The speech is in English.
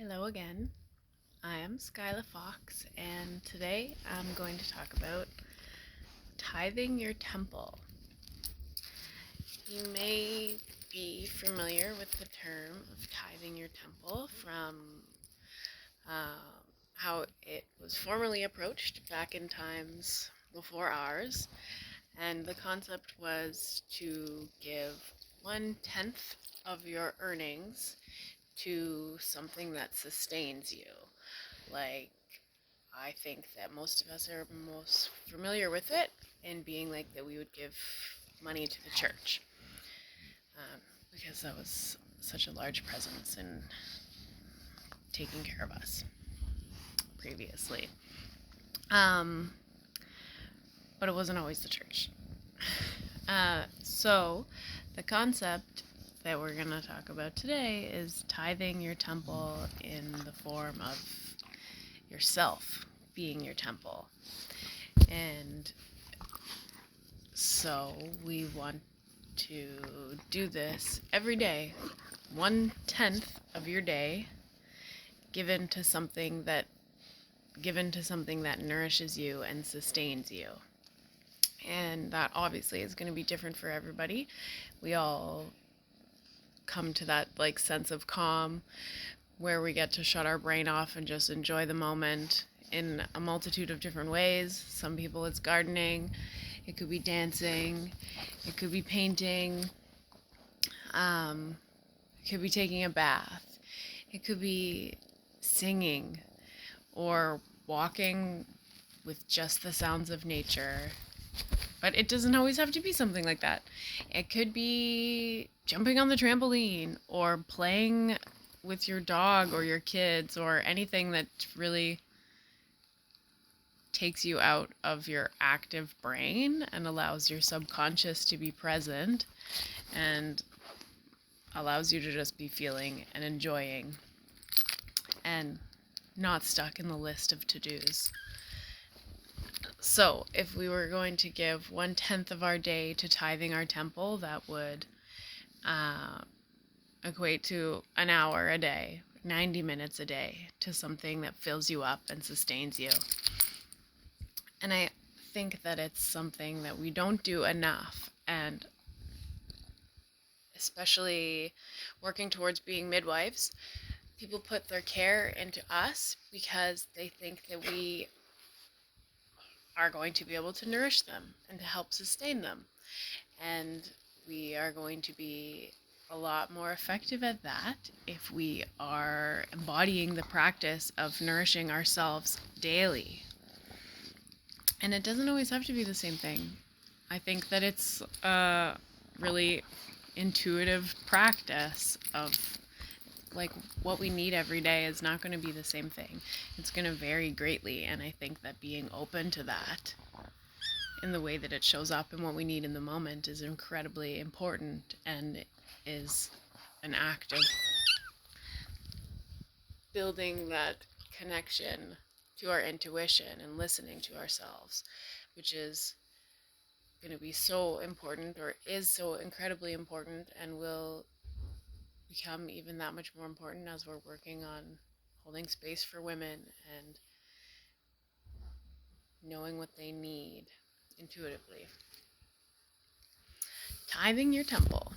Hello again. I am Skyla Fox, and today I'm going to talk about tithing your temple. You may be familiar with the term of tithing your temple from how it was formerly approached back in times before ours, and the concept was to give 1/10 of your earnings to something that sustains you. Like, I think that most of us are most familiar with it in being like that we would give money to the church because that was such a large presence in taking care of us previously. But it wasn't always the church. So the concept that we're going to talk about today is tithing your temple in the form of yourself being your temple. And so we want to do this every day. 1/10 of your day given to something that nourishes you and sustains you. And that obviously is going to be different for everybody. We all come to that sense of calm where we get to shut our brain off and just enjoy the moment in a multitude of different ways. Some people it's gardening, it could be dancing, it could be painting, it could be taking a bath, it could be singing or walking with just the sounds of nature. But it doesn't always have to be something like that. It could be jumping on the trampoline or playing with your dog or your kids or anything that really takes you out of your active brain and allows your subconscious to be present and allows you to just be feeling and enjoying and not stuck in the list of to-dos. So if we were going to give 1/10 of our day to tithing our temple, that would equate to an hour a day, 90 minutes a day, to something that fills you up and sustains you. And I think that it's something that we don't do enough, and especially working towards being midwives, people put their care into us because they think that we are going to be able to nourish them and to help sustain them. And we are going to be a lot more effective at that if we are embodying the practice of nourishing ourselves daily. And it doesn't always have to be the same thing. I think that it's a really intuitive practice of what we need every day is not going to be the same thing. It's going to vary greatly, and I think that being open to that in the way that it shows up and what we need in the moment is incredibly important, and is an act of building that connection to our intuition and listening to ourselves, which is going to be so important, or is so incredibly important, and will become even that much more important as we're working on holding space for women and knowing what they need intuitively. Tithing your temple.